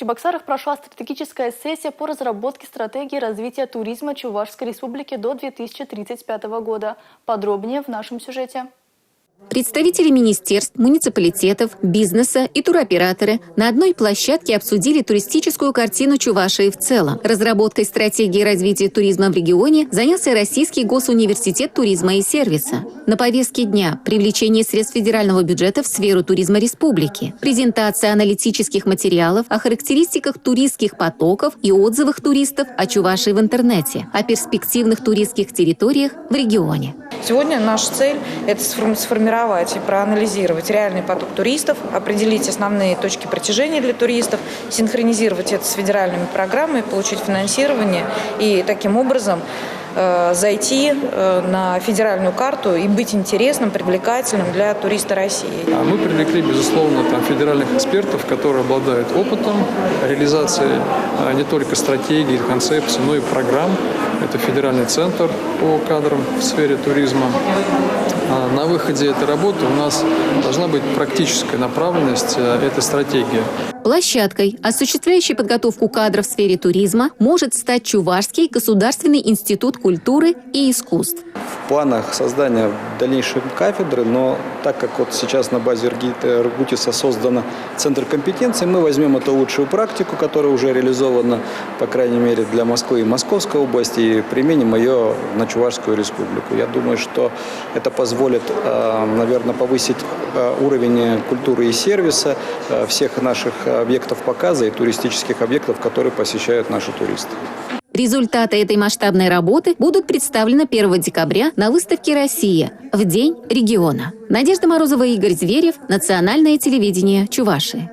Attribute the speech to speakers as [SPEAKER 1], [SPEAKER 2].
[SPEAKER 1] Чебоксарах прошла стратегическая сессия по разработке стратегии развития туризма Чувашской Республики до 2035 года. Подробнее в нашем сюжете.
[SPEAKER 2] Представители министерств, муниципалитетов, бизнеса и туроператоры на одной площадке обсудили туристическую картину Чувашии в целом. Разработкой стратегии развития туризма в регионе занялся Российский госуниверситет туризма и сервиса. На повестке дня – привлечение средств федерального бюджета в сферу туризма республики, презентация аналитических материалов о характеристиках туристских потоков и отзывах туристов о Чувашии в интернете, о перспективных туристских территориях в регионе.
[SPEAKER 3] Сегодня наша цель – это сформировать и проанализировать реальный поток туристов, определить основные точки притяжения для туристов, синхронизировать это с федеральными программами, получить финансирование и таким образом зайти на федеральную карту и быть интересным, привлекательным для туриста России.
[SPEAKER 4] Мы привлекли, безусловно, федеральных экспертов, которые обладают опытом реализации не только стратегий, концепций, но и программ. Это федеральный центр по кадрам в сфере туризма. На выходе этой работы у нас должна быть практическая направленность этой стратегии.
[SPEAKER 2] Площадкой, осуществляющей подготовку кадров в сфере туризма, может стать Чувашский государственный институт культуры и искусств.
[SPEAKER 5] В планах создания дальнейшей кафедры, но так как сейчас на базе РГУТИСа создан центр компетенции, мы возьмем эту лучшую практику, которая уже реализована, по крайней мере, для Москвы и Московской области, и применим ее на Чувашскую республику. Я думаю, что это позволит, наверное, повысить уровень культуры и сервиса всех наших объектов показа и туристических объектов, которые посещают наши туристы.
[SPEAKER 2] Результаты этой масштабной работы будут представлены 1 декабря на выставке «Россия» в День региона. Надежда Морозова, Игорь Зверев, Национальное телевидение Чувашии.